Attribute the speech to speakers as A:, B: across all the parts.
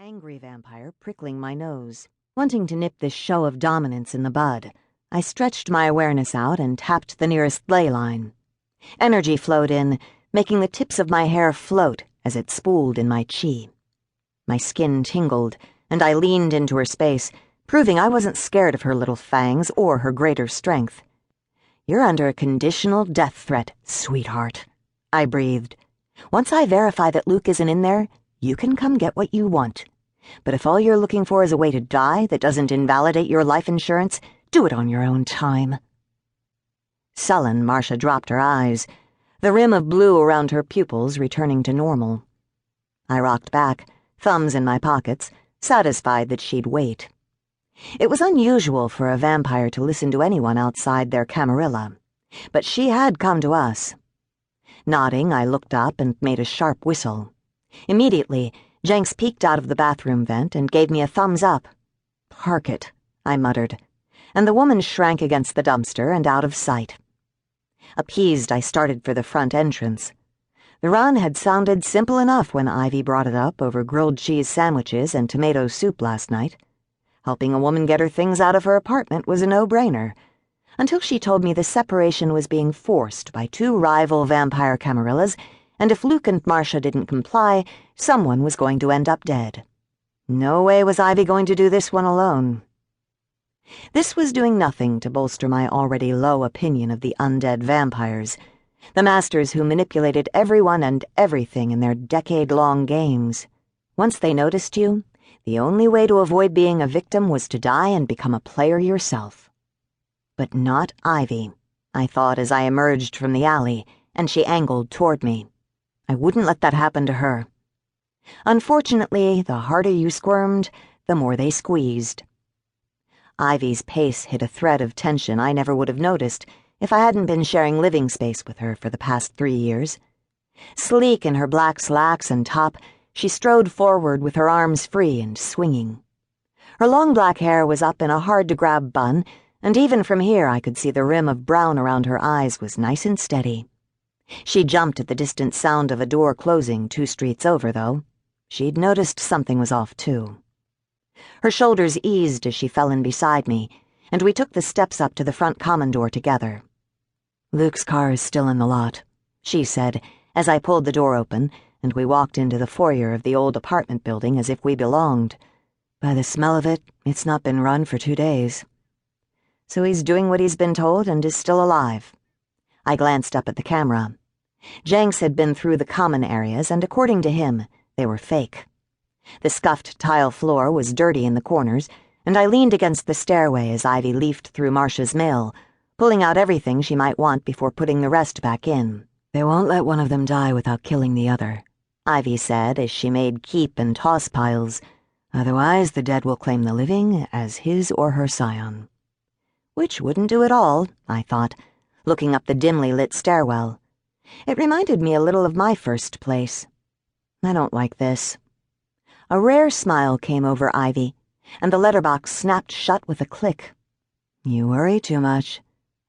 A: angry vampire prickling my nose. Wanting to nip this show of dominance in the bud, I stretched my awareness out and tapped the nearest ley line. Energy flowed in, making the tips of my hair float as it spooled in my chi. My skin tingled, and I leaned into her space, proving I wasn't scared of her little fangs or her greater strength. "You're under a conditional death threat, sweetheart," I breathed. "Once I verify that Luke isn't in there, you can come get what you want. But if all you're looking for is a way to die that doesn't invalidate your life insurance, do it on your own time." Sullen, Marcia dropped her eyes, the rim of blue around her pupils returning to normal. I rocked back, thumbs in my pockets, satisfied that she'd wait. It was unusual for a vampire to listen to anyone outside their camarilla, but she had come to us. Nodding, I looked up and made a sharp whistle. Immediately, Jenks peeked out of the bathroom vent and gave me a thumbs up. "Park it," I muttered, and the woman shrank against the dumpster and out of sight. Appeased, I started for the front entrance. The run had sounded simple enough when Ivy brought it up over grilled cheese sandwiches and tomato soup last night. Helping a woman get her things out of her apartment was a no-brainer, until she told me the separation was being forced by two rival vampire camarillas, and if Luke and Marcia didn't comply, someone was going to end up dead. No way was Ivy going to do this one alone. This was doing nothing to bolster my already low opinion of the undead vampires, the masters who manipulated everyone and everything in their decade-long games. Once they noticed you, the only way to avoid being a victim was to die and become a player yourself. But not Ivy, I thought as I emerged from the alley, and she angled toward me. I wouldn't let that happen to her. Unfortunately, the harder you squirmed, the more they squeezed. Ivy's pace hit a thread of tension I never would have noticed if I hadn't been sharing living space with her for the past 3 years. Sleek in her black slacks and top, she strode forward with her arms free and swinging. Her long black hair was up in a hard-to-grab bun, and even from here I could see the rim of brown around her eyes was nice and steady. She jumped at the distant sound of a door closing 2 streets over, though. She'd noticed something was off, too. Her shoulders eased as she fell in beside me, and we took the steps up to the front common door together. "Luke's car is still in the lot," she said, as I pulled the door open, and we walked into the foyer of the old apartment building as if we belonged. "By the smell of it, it's not been run for 2 days. So he's doing what he's been told and is still alive." I glanced up at the camera. Jenks had been through the common areas, and according to him, they were fake. The scuffed tile floor was dirty in the corners, and I leaned against the stairway as Ivy leafed through Marcia's mail, pulling out everything she might want before putting the rest back in. "They won't let one of them die without killing the other," Ivy said as she made keep and toss piles. "Otherwise, the dead will claim the living as his or her scion." Which wouldn't do at all, I thought, looking up the dimly lit stairwell. It reminded me a little of my first place. I don't like this. A rare smile came over Ivy, and the letterbox snapped shut with a click. "You worry too much.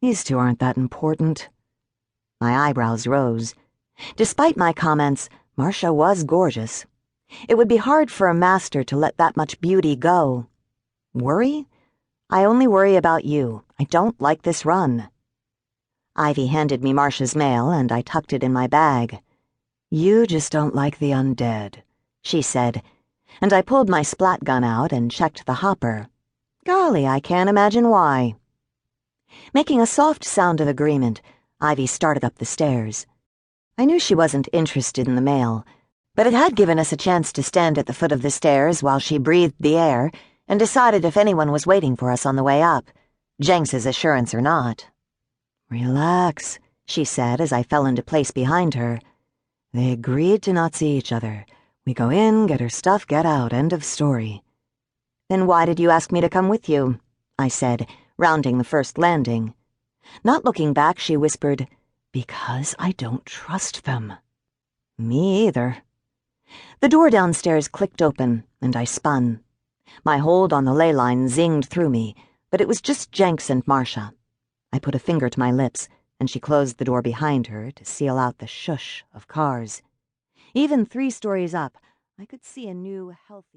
A: These two aren't that important." My eyebrows rose. Despite my comments, Marcia was gorgeous. It would be hard for a master to let that much beauty go. Worry? I only worry about you. I don't like this run. Ivy handed me Marcia's mail, and I tucked it in my bag. "You just don't like the undead," she said, and I pulled my splat gun out and checked the hopper. Golly, I can't imagine why. Making a soft sound of agreement, Ivy started up the stairs. I knew she wasn't interested in the mail, but it had given us a chance to stand at the foot of the stairs while she breathed the air and decided if anyone was waiting for us on the way up, Jenks's assurance or not. "Relax," she said as I fell into place behind her. "They agreed to not see each other. We go in, get her stuff, get out, end of story." "Then why did you ask me to come with you?" I said, rounding the first landing. Not looking back, she whispered, "Because I don't trust them." Me either. The door downstairs clicked open, and I spun. My hold on the ley line zinged through me, but it was just Jenks and Marcia. I put a finger to my lips, and she closed the door behind her to seal out the shush of cars. Even 3 stories up, I could see a new, healthy...